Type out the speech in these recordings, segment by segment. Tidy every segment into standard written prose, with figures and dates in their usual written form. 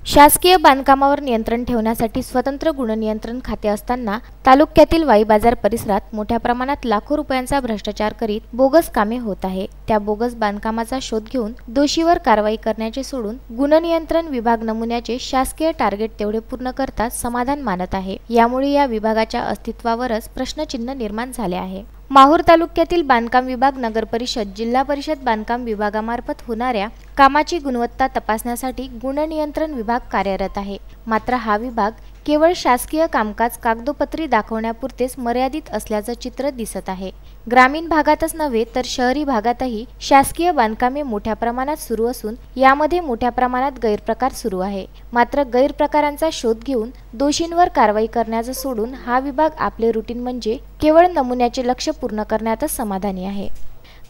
शासकीय बांधकामावर नियंत्रण ठेवण्यासाठी स्वतंत्र गुणनियंत्रण खाते असताना तालुक्यातील वाई बाजार परिसरात मोठ्या प्रमाणात लाखो रुपयांचा भ्रष्टाचार करीत बोगस कामे होत आहे। त्या बोगस बांधकामाचा शोध घेऊन दोषीवर कारवाई करण्याचे सोडून गुणनियंत्रण विभाग नमुन्याचे शासकीय टार्गेट तेवढे पूर्ण करताच समाधान मानत आहे। यामुळे या विभागाच्या अस्तित्वावरच प्रश्नचिन्ह निर्माण झाले आहे। माहूर तालुक्यातील बांधकाम विभाग, नगर परिषद, जिल्हा परिषद बांधकाम विभागामार्फत होणाऱ्या कामाची गुणवत्ता तपासण्यासाठी गुणनियंत्रण विभाग कार्यरत आहे। मात्र हा विभाग केवळ शासकीय कामकाज कागदोपत्री दाखवण्यापुरतेच मर्यादित असल्याचं चित्र दिसत आहे। ग्रामीण भागातच नव्हे तर शहरी भागातही शासकीय बांधकामे मोठ्या प्रमाणात सुरू असून यामध्ये मोठ्या प्रमाणात गैरप्रकार सुरू आहे। मात्र गैरप्रकारांचा शोध घेऊन दोषींवर कारवाई करण्याचं सोडून हा विभाग आपले रुटीन म्हणजे केवळ नमुन्याचे लक्ष्य पूर्ण करण्यातच समाधानी आहे।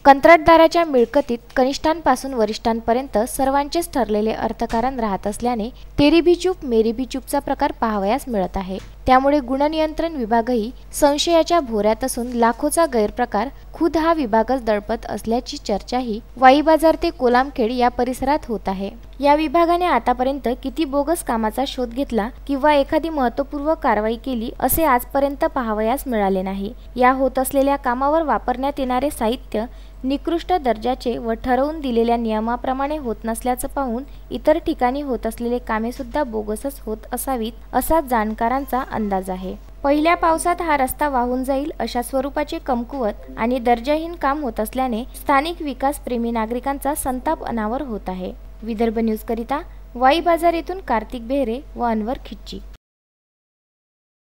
कंत्राटदाराच्या मिळकतीत कनिष्ठांपासून वरिष्ठांपर्यंत सर्वांचेच ठरलेले अर्थकारण राहत असल्याने तेरी भी चूप मेरी भी चूपचा प्रकार पाहावयास मिळत आहे। त्यामुळे गुणनियंत्रण विभागही संशयाच्या भोऱ्यात असून लाखोचा गैरप्रकार खुद हा विभागच दडपत असल्याची चर्चाही वाई बाजार ते कोलामखेड या परिसरात होत आहे। या विभागाने आतापर्यंत किती बोगस कामाचा शोध घेतला किंवा एखादी महत्त्वपूर्ण कारवाई केली असे आजपर्यंत पाहावयास मिळाले नाही। या होत असलेल्या कामावर वापरण्यात येणारे साहित्य निकृष्ट दर्जाचे व ठरवून दिलेल्या नियमाप्रमाणे होत नसल्याचं पाहून इतर ठिकाणी होत असलेले कामे सुद्धा बोगसच होत असावीत असा जाणकारांचा अंदाज आहे। पहिल्या पावसात हा रस्ता वाहून जाईल अशा स्वरूपाचे कमकुवत आणि दर्जाहीन काम होत असल्याने स्थानिक विकास प्रेमी नागरिकांचा संताप अनावर होत आहे। विदर्भ न्यूज करिता वाई बाजार येथून कार्तिक बेहरे व अनवर खिच्ची।